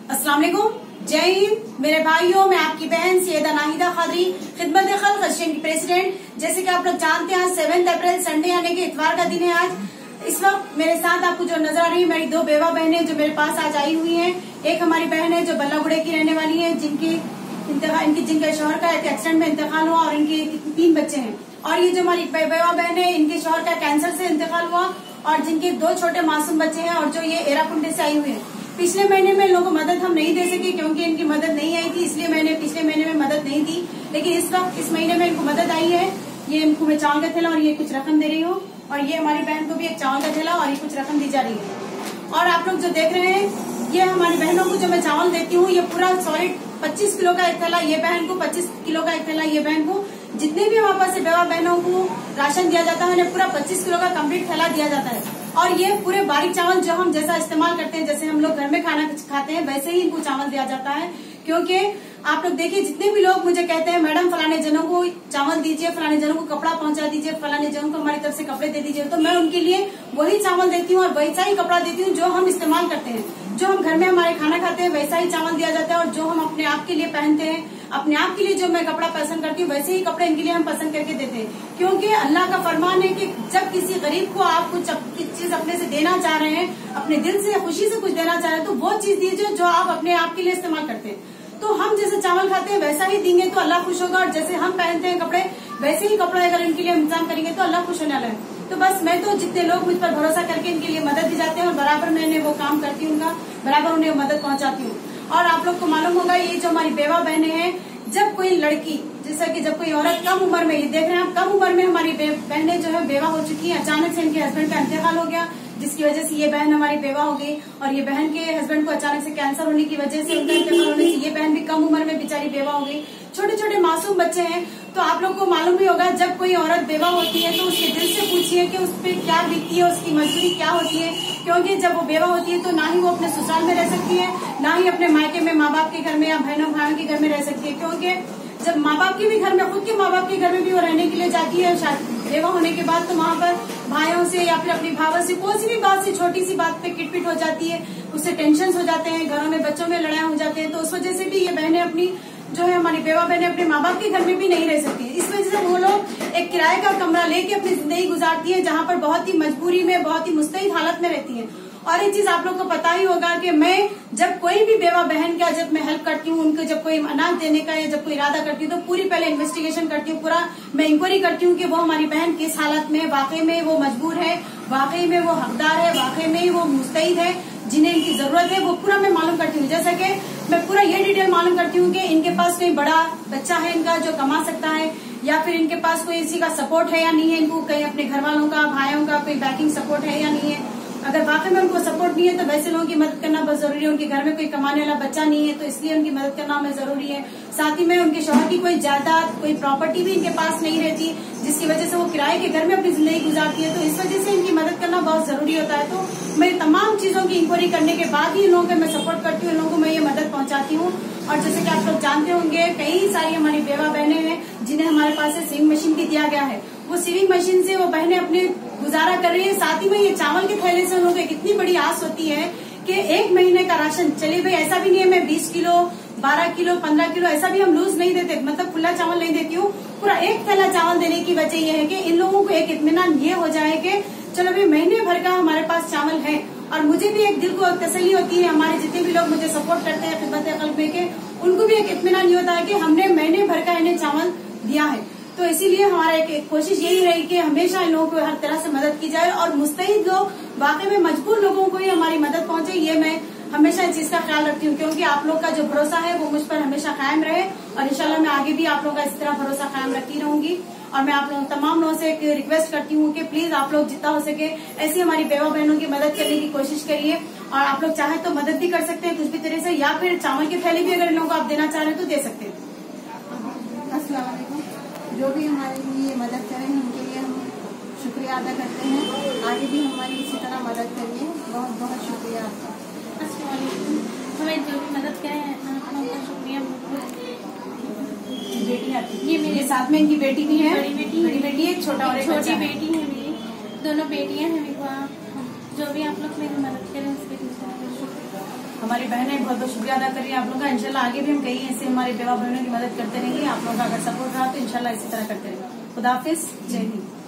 अस्सलाम वालेकुम, जय हिंद मेरे भाइयों। मैं आपकी बहन सैयदा नाहिदा खादरी, खिदमत खल्क एशियन की प्रेसिडेंट। जैसे कि आप लोग जानते हैं, 7 अप्रैल संडे यानी कि इतवार का दिन है आज। इस वक्त मेरे साथ आपको जो नजर आ रही है, मेरी 2 बेवा बहनें जो मेरे पास आज आई हुई हैं। एक हमारी बहन है जो बल्लागुड़े की रहने वाली है, जिनके शौहर का एक्सीडेंट में इंतकाल हुआ और इनके 3 बच्चे हैं। और ये जो हमारी बेवा बहन है, इनके शौहर का कैंसर से इंतकाल हुआ और जिनके 2 छोटे मासूम बच्चे हैं और जो ये एराकुंडे से आई हुई है। पिछले महीने में इन लोगों को मदद हम नहीं दे सके क्योंकि इनकी मदद नहीं आई थी, इसलिए मैंने पिछले महीने में मदद नहीं दी। लेकिन इस महीने में इनको मदद आई है। ये इनको मैं चावल का थैला और ये कुछ रकम दे रही हूँ, और ये हमारी बहन को भी एक चावल का थैला और ये कुछ रकम दी जा रही है। और आप लोग जो देख रहे हैं, ये हमारी बहनों को जो मैं चावल देती हूँ, ये पूरा सॉलिड 25 किलो का एक थैला, ये बहन को 25 किलो का एक थैला, ये बहन को जितने भी हमारे पास से बेवा बहनों को राशन दिया जाता है, उन्हें पूरा 25 किलो का कंप्लीट थैला दिया जाता है। और ये पूरे बारीक चावल जो हम जैसा इस्तेमाल करते हैं, जैसे हम लोग घर में खाना खाते हैं, वैसे ही इनको चावल दिया जाता है। क्योंकि आप लोग देखिए, जितने भी लोग मुझे कहते हैं मैडम फलाने जनों को चावल दीजिए, फलाने जनों को कपड़ा पहुंचा दीजिए, फलाने जनों को हमारी तरफ से कपड़े दे दीजिए, तो मैं उनके लिए वही चावल देती हूँ और वैसा ही कपड़ा देती हूँ जो हम इस्तेमाल करते हैं। जो हम घर में हमारे खाना खाते हैं वैसा ही चावल दिया जाता है, और जो हम अपने आप के लिए पहनते हैं, अपने आप के लिए जो मैं कपड़ा पसंद करती हूँ, वैसे ही कपड़े इनके लिए हम पसंद करके देते हैं। क्योंकि अल्लाह का फरमान है कि जब किसी गरीब को आप कुछ चीज अपने से देना चाह रहे हैं, अपने दिल से खुशी से कुछ देना चाह रहे हैं, तो वो चीज दीजिए जो आप अपने आप के लिए इस्तेमाल करते हैं। तो हम जैसे चावल खाते हैं वैसा ही देंगे तो अल्लाह खुश होगा, और जैसे हम पहनते हैं कपड़े वैसे ही कपड़ा अगर इनके लिए इंतजाम करेंगे तो अल्लाह खुश होने वाला है। तो बस मैं तो जितने लोग मुझ पर भरोसा करके इनके लिए मदद दी जाते हैं, और बराबर मैंने वो काम करती हूँ, उनका बराबर उन्हें मदद पहुंचाती हूँ। और आप लोग को मालूम होगा, ये जो हमारी बेवा बहनें हैं, जब कोई लड़की, जैसा कि जब कोई औरत कम उम्र में, ये देख रहे हैं आप, कम उम्र में हमारी बहनें जो है बेवा हो चुकी है, अचानक से इनके हस्बैंड का इंतकाल हो गया, जिसकी वजह से ये बहन हमारी बेवा हो गई। और ये बहन के हस्बैंड को अचानक से कैंसर होने की वजह से, उनका इंतकाल होने से ये बहन भी कम उम्र में बेचारी बेवा हो गई। छोटे छोटे मासूम बच्चे हैं। तो आप लोग को मालूम ही होगा, जब कोई औरत बेवा होती है तो उसके दिल से पूछिए कि उस पर क्या बीतती है, उसकी मजबूरी क्या होती है। क्योंकि जब वो बेवा होती है तो ना ही वो अपने ससुराल में रह सकती है, ना ही अपने मायके में माँ बाप के घर में या बहनों भाइयों के घर में रह सकती है। क्योंकि जब माँ बाप के भी घर में, खुद के माँ बाप के घर में भी वो रहने के लिए जाती है बेवा होने के बाद, तो वहाँ पर भाइयों से या फिर अपनी भावों से कोई सी भी बात से, छोटी सी बात पे किटपिट हो जाती है, उससे टेंशन हो जाते हैं, घरों में बच्चों में लड़ाई हो जाते हैं। तो उस वजह से भी ये बहनें अपनी जो है हमारी बेवा बहनें अपने माँ बाप के घर में भी नहीं रह सकती है। इस वजह से वो लोग एक किराए का कमरा लेके अपनी जिंदगी गुजारती है, जहाँ पर बहुत ही मजबूरी में, बहुत ही मुस्तैद हालत में रहती है। और एक चीज आप लोग को पता ही होगा कि मैं जब कोई भी बेवा बहन का जब मैं हेल्प करती हूँ, उनको जब कोई अनाज देने का या जब कोई इरादा करती हूँ, तो पूरी पहले इन्वेस्टिगेशन करती हूँ, पूरा मैं इंक्वायरी करती हूँ कि वो हमारी बहन किस हालत में, वाकई में वो मजबूर है, वाकई में वो हकदार है, वाकई में वो मुस्तैद है, जिन्हें इनकी जरूरत है, वो पूरा मैं मालूम करती हूँ। जैसा कि मैं पूरा ये डिटेल मालूम करती हूँ कि इनके पास कोई बड़ा बच्चा है इनका जो कमा सकता है, या फिर इनके पास कोई इसी का सपोर्ट है या नहीं है, इनको कहीं अपने घर वालों का, भाइयों का कोई बैकिंग सपोर्ट है या नहीं है। अगर वाकई में उनको सपोर्ट नहीं है तो वैसे लोगों की मदद करना बहुत जरूरी है। उनके घर में कोई कमाने वाला बच्चा नहीं है, तो इसलिए उनकी मदद करना हमें जरूरी है। साथ ही में उनके शौहर की कोई जायदाद, कोई प्रॉपर्टी भी इनके पास नहीं रहती, जिसकी वजह से वो किराए के घर में अपनी जिंदगी गुजारती है। तो इस वजह से इनकी मदद करना बहुत जरूरी होता है। तो मैं तमाम चीजों की इंक्वायरी करने के बाद ही इन लोगों को मैं सपोर्ट करती हूँ, इन लोगों को मैं ये मदद पहुंचाती हूँ। और जैसे कि आप लोग जानते होंगे, कई सारी हमारी बेवा बहनें हैं जिन्हें हमारे पास से सीविंग मशीन भी दिया गया है। वो सीविंग मशीन से वो बहनें अपने गुजारा कर रही है। साथ ही में ये चावल के थैले से उन लोगों को इतनी बड़ी आस होती है कि 1 महीने का राशन, चलिए भाई ऐसा भी नहीं है मैं 20 किलो, 12 किलो, 15 किलो ऐसा भी हम लूज नहीं देते, मतलब खुला चावल नहीं देती हूँ। पूरा एक थैला चावल देने की वजह ये है कि इन लोगों को एक इत्मीनान ये हो जाए कि चलो भाई महीने भर का हमारे पास चावल है। और मुझे भी एक दिल को तसल्ली होती है, हमारे जितने भी लोग मुझे सपोर्ट करते हैं खिदमत खल्क में के, उनको भी एक इत्मीनान ये होता है कि हमने महीने भर का इन्हें चावल दिया है। तो इसीलिए हमारा एक कोशिश यही रही कि हमेशा इन लोगों को हर तरह से मदद की जाए, और मुस्तैद लोग, वाकई में मजबूर लोगों को ही हमारी मदद पहुंचे, ये मैं हमेशा इस चीज का ख्याल रखती हूँ। क्योंकि आप लोग का जो भरोसा है वो मुझ पर हमेशा कायम रहे, और इंशाल्लाह मैं आगे भी आप लोगों का इस तरह भरोसा कायम रखती रहूंगी। और मैं आप लोगों तमाम लोगों से एक रिक्वेस्ट करती हूँ कि प्लीज आप लोग जितना हो सके ऐसी हमारी बेवा बहनों की मदद करने की कोशिश करिए। और आप लोग चाहे तो मदद भी कर सकते हैं कुछ भी तरह से, या फिर चावल के थैले भी अगर इन लोगों को आप देना चाह रहे हैं तो दे सकते हैं। अस्सलाम वालेकुम। जो भी हमारे लिए मदद करें उनके लिए हम शुक्रिया अदा करते हैं। आगे भी हमारी इसी तरह मदद करिए। बहुत बहुत शुक्रिया आपका। अस्सलाम वालेकुम। हमें जो भी मदद करें आपका शुक्रिया। बेटी आती है, ये मेरे साथ में इनकी बेटी भी है, बड़ी बेटी है, छोटा और छोटी बेटी है मेरी, दोनों बेटियां हैं मेरे को। जो भी आप लोग मेरी मदद करें उसके लिए हमारी बहनें बहुत बहुत शुक्रिया अदा कर रही है आप लोगों का। इंशाल्लाह आगे भी हम कहीं ऐसे हमारे बेवा बहनों की मदद करते रहेंगे। आप लोगों का अगर सपोर्ट रहा तो इंशाल्लाह इसी तरह करते रहेंगे। खुदा हाफिज, जय हिंद।